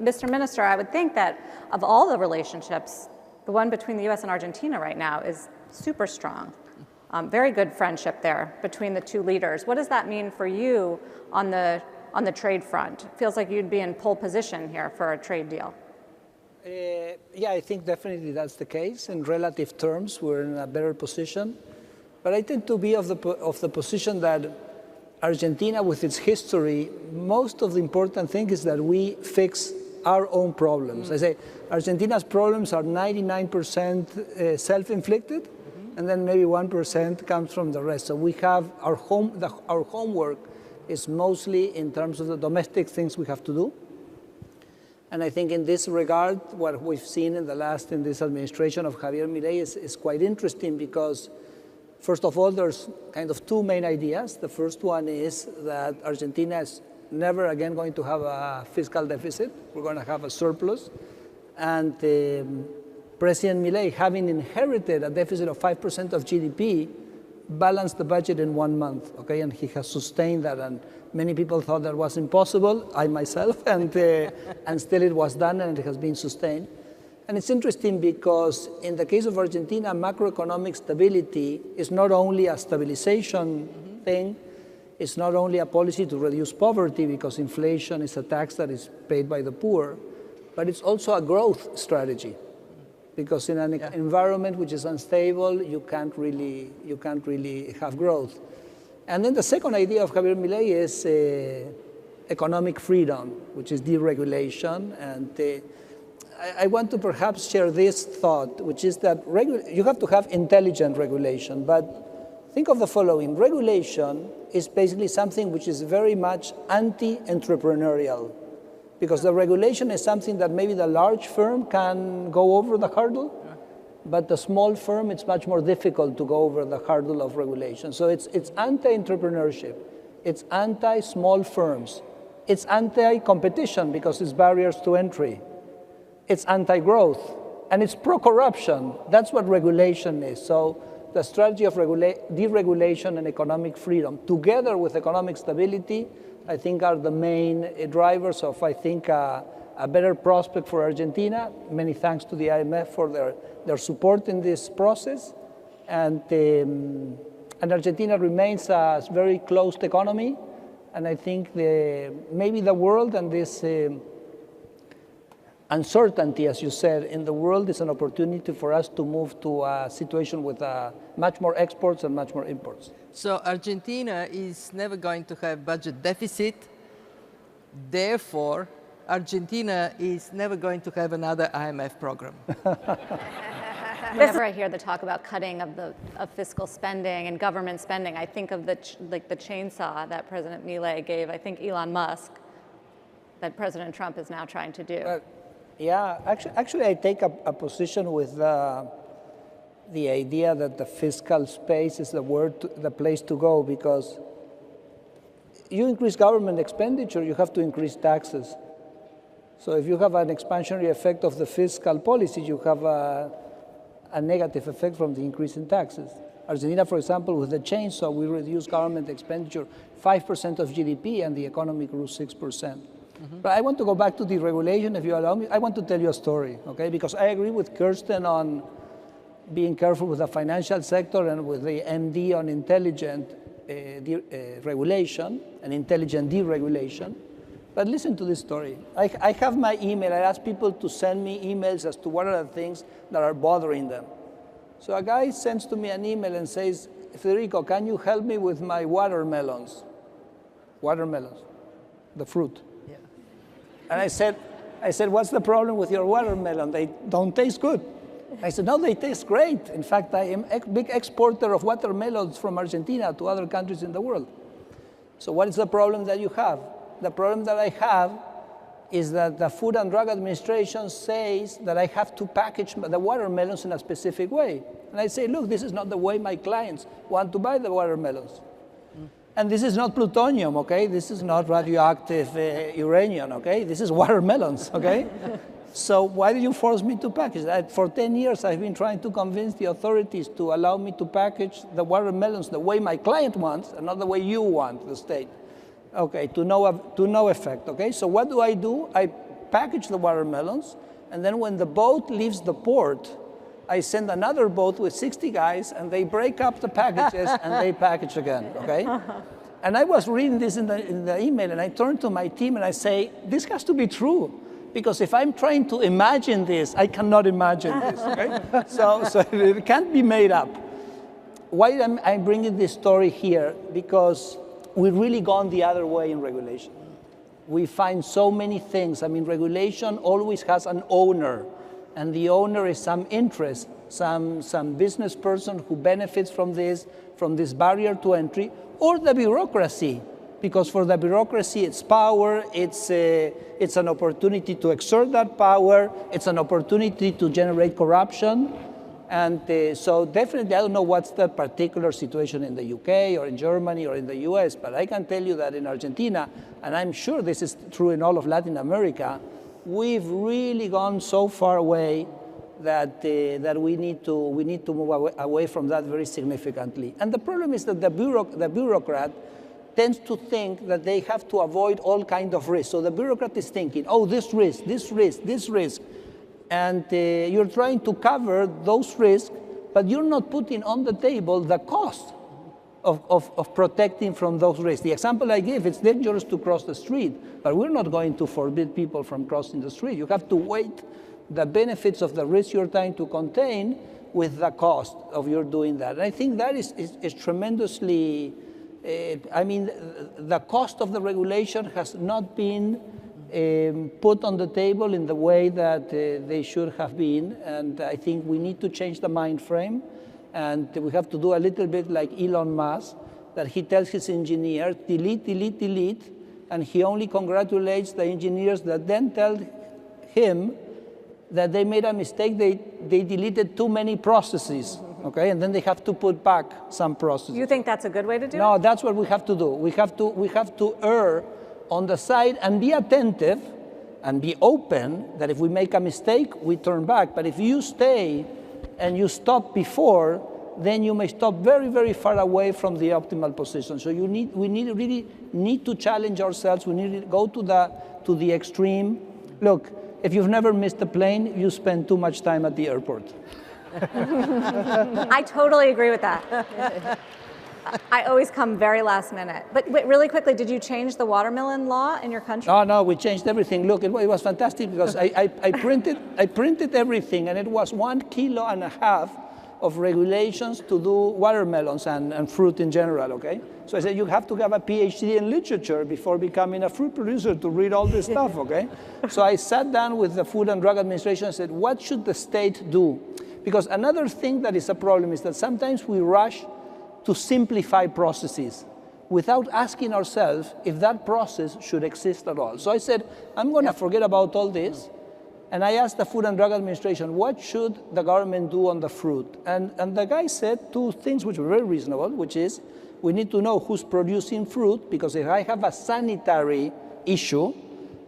Mr. Minister, I would think that of all the relationships, the one between the U.S. and Argentina right now is super strong. Very good friendship there between the two leaders. What does that mean for you on the trade front? It feels like you'd be in pole position here for a trade deal. Yeah, I think definitely that's the case. In relative terms, we're in a better position. But I tend to be of the position that Argentina, with its history, most of the important thing is that we fix our own problems. I say Argentina's problems are 99% self-inflicted, and then maybe 1% comes from the rest. So we have our homework is mostly in terms of the domestic things we have to do. And I think in this regard, what we've seen in this administration of Javier Milei is quite interesting because, first of all, there's kind of two main ideas. The first one is that Argentina is never again going to have a fiscal deficit. We're going to have a surplus. And President Milei, having inherited a deficit of 5% of GDP, balanced the budget in 1 month, okay? And he has sustained that, and many people thought that was impossible, I myself, and still it was done and it has been sustained. And it's interesting because in the case of Argentina, macroeconomic stability is not only a stabilization thing, it's not only a policy to reduce poverty because inflation is a tax that is paid by the poor, but it's also a growth strategy. Because in an environment which is unstable, you can't really have growth. And then the second idea of Javier Milei is economic freedom, which is deregulation. And I want to perhaps share this thought, which is that you have to have intelligent regulation. But think of the following. Regulation is basically something which is very much anti-entrepreneurial. Because the regulation is something that maybe the large firm can go over the hurdle, but the small firm, it's much more difficult to go over the hurdle of regulation. So it's anti-entrepreneurship, it's anti-small firms, it's anti-competition because it's barriers to entry, it's anti-growth, and it's pro-corruption. That's what regulation is. So the strategy of deregulation and economic freedom, together with economic stability, I think are the main drivers of, I think, a better prospect for Argentina. Many thanks to the IMF for their support in this process. And Argentina remains a very closed economy. And I think maybe the world and this uncertainty, as you said, in the world is an opportunity for us to move to a situation with much more exports and much more imports. So Argentina is never going to have budget deficit. Therefore, Argentina is never going to have another IMF program. Whenever I hear the talk about cutting of fiscal spending and government spending, I think of the chainsaw that President Milei gave, I think Elon Musk, that President Trump is now trying to do. Yeah, actually I take a position with the idea that the fiscal space is the place to go, because you increase government expenditure, you have to increase taxes. So if you have an expansionary effect of the fiscal policy, you have a negative effect from the increase in taxes. Argentina, for example, with the chainsaw, we reduced government expenditure 5% of GDP and the economy grew 6%. But I want to go back to deregulation, if you allow me. I want to tell you a story, okay? Because I agree with Kirsten on being careful with the financial sector and with the MD on intelligent regulation and intelligent deregulation. But listen to this story. I have my email. I ask people to send me emails as to what are the things that are bothering them. So a guy sends to me an email and says, Federico, can you help me with my watermelons? Watermelons, the fruit. Yeah. And I said, what's the problem with your watermelon? They don't taste good. I said, no, they taste great. In fact, I am a big exporter of watermelons from Argentina to other countries in the world. So what is the problem that you have? The problem that I have is that the Food and Drug Administration says that I have to package the watermelons in a specific way. And I say, look, this is not the way my clients want to buy the watermelons. And this is not plutonium, okay? This is not radioactive uranium, okay? This is watermelons, okay? So why do you force me to package that? For 10 years, I've been trying to convince the authorities to allow me to package the watermelons the way my client wants, and not the way you want, the state. Okay, to no effect, okay? So what do? I package the watermelons, and then when the boat leaves the port, I send another boat with 60 guys, and they break up the packages and they package again, okay? And I was reading this in the email, and I turned to my team and I say, this has to be true. Because if I'm trying to imagine this, I cannot imagine this, okay? So it can't be made up. Why am I bringing this story here? Because we've really gone the other way in regulation. We find so many things. I mean, regulation always has an owner, and the owner is some interest, some business person who benefits from this barrier to entry, or the bureaucracy. Because for the bureaucracy, it's power, it's an opportunity to exert that power, it's an opportunity to generate corruption. And so definitely, I don't know what's the particular situation in the UK or in Germany or in the US, but I can tell you that in Argentina, and I'm sure this is true in all of Latin America, we've really gone so far away that we need to move away from that very significantly. And the problem is that the bureaucrat tends to think that they have to avoid all kinds of risks. So the bureaucrat is thinking, oh, this risk, this risk, this risk. And you're trying to cover those risks, but you're not putting on the table the cost of protecting from those risks. The example I give, it's dangerous to cross the street, but we're not going to forbid people from crossing the street. You have to weigh the benefits of the risk you're trying to contain with the cost of your doing that. And I think that is tremendously, I mean, the cost of the regulation has not been put on the table in the way that they should have been. And I think we need to change the mind frame. And we have to do a little bit like Elon Musk, that he tells his engineers, delete, delete, delete. And he only congratulates the engineers that then tell him that they made a mistake, they deleted too many processes. Okay, and then they have to put back some processes. You think that's a good way to do it? No, that's what we have to do. We have to err on the side and be attentive and be open that if we make a mistake, we turn back. But if you stay and you stop before, then you may stop very, very far away from the optimal position. So we really need to challenge ourselves. We need to go to the extreme. Look, if you've never missed a plane, you spend too much time at the airport. I totally agree with that. I always come very last minute. But wait, really quickly, did you change the watermelon law in your country? No, we changed everything. Look, it was fantastic because I printed everything, and it was 1.5 kilos of regulations to do watermelons and fruit in general, okay? So I said, you have to have a PhD in literature before becoming a fruit producer to read all this stuff, okay? So I sat down with the Food and Drug Administration and said, what should the state do? Because another thing that is a problem is that sometimes we rush to simplify processes without asking ourselves if that process should exist at all. So I said, I'm going to forget about all this. And I asked the Food and Drug Administration, what should the government do on the fruit? And the guy said two things which were very reasonable, which is, we need to know who's producing fruit, because if I have a sanitary issue,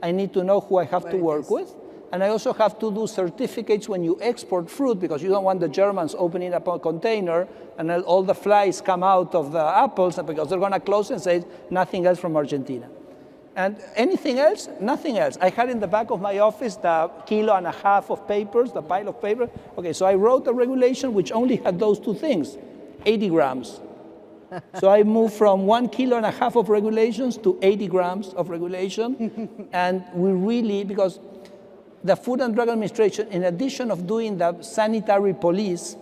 I need to know who I have to work with. And I also have to do certificates when you export fruit, because you don't want the Germans opening up a container and all the flies come out of the apples, because they're going to close and say nothing else from Argentina. And anything else? Nothing else. I had in the back of my office the 1.5 kilos of papers, the pile of paper. Okay, so I wrote a regulation which only had those two things, 80 grams. So I moved from 1.5 kilos of regulations to 80 grams of regulation. And we really, because the Food and Drug Administration, in addition of doing the sanitary police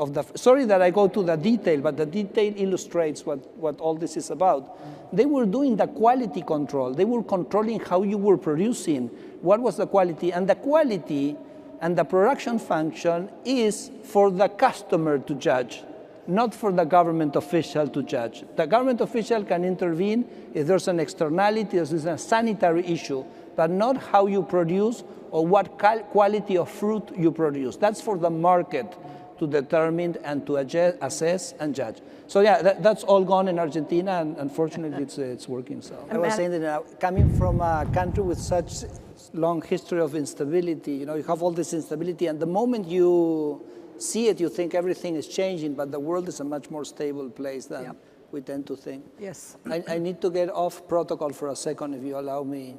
of the, sorry that I go to the detail, but the detail illustrates what all this is about. They were doing the quality control. They were controlling how you were producing, what was the quality, and the quality and the production function is for the customer to judge, not for the government official to judge. The government official can intervene if there's an externality, if there's a sanitary issue, but not how you produce or what quality of fruit you produce. That's for the market to determine and to assess and judge. So yeah, that's all gone in Argentina, and unfortunately it's working. So I was saying that coming from a country with such long history of instability, you have all this instability, and the moment you see it, you think everything is changing, but the world is a much more stable place than we tend to think. Yes. I need to get off protocol for a second, if you allow me.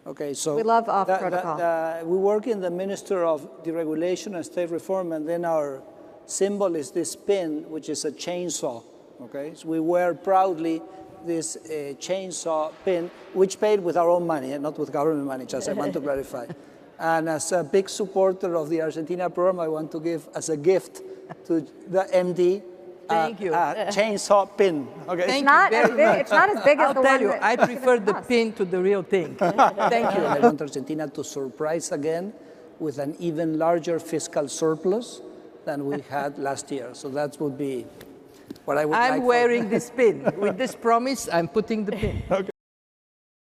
Okay, so We love off protocol. we work in the Minister of Deregulation and State Reform, and then our symbol is this pin, which is a chainsaw. Okay, so we wear proudly this chainsaw pin, which paid with our own money and not with government money, just I want to clarify. And as a big supporter of the Argentina program, I want to give as a gift to the MD Thank you. a chainsaw pin. Okay. Thank Not you as very big. much. It's not as big as I'll the tell one you, that I prefer the us. pin to the real thing. Thank you. I want Argentina to surprise again with an even larger fiscal surplus than we had last year. So that would be what I would like. I'm wearing this pin. With this promise, I'm putting the pin.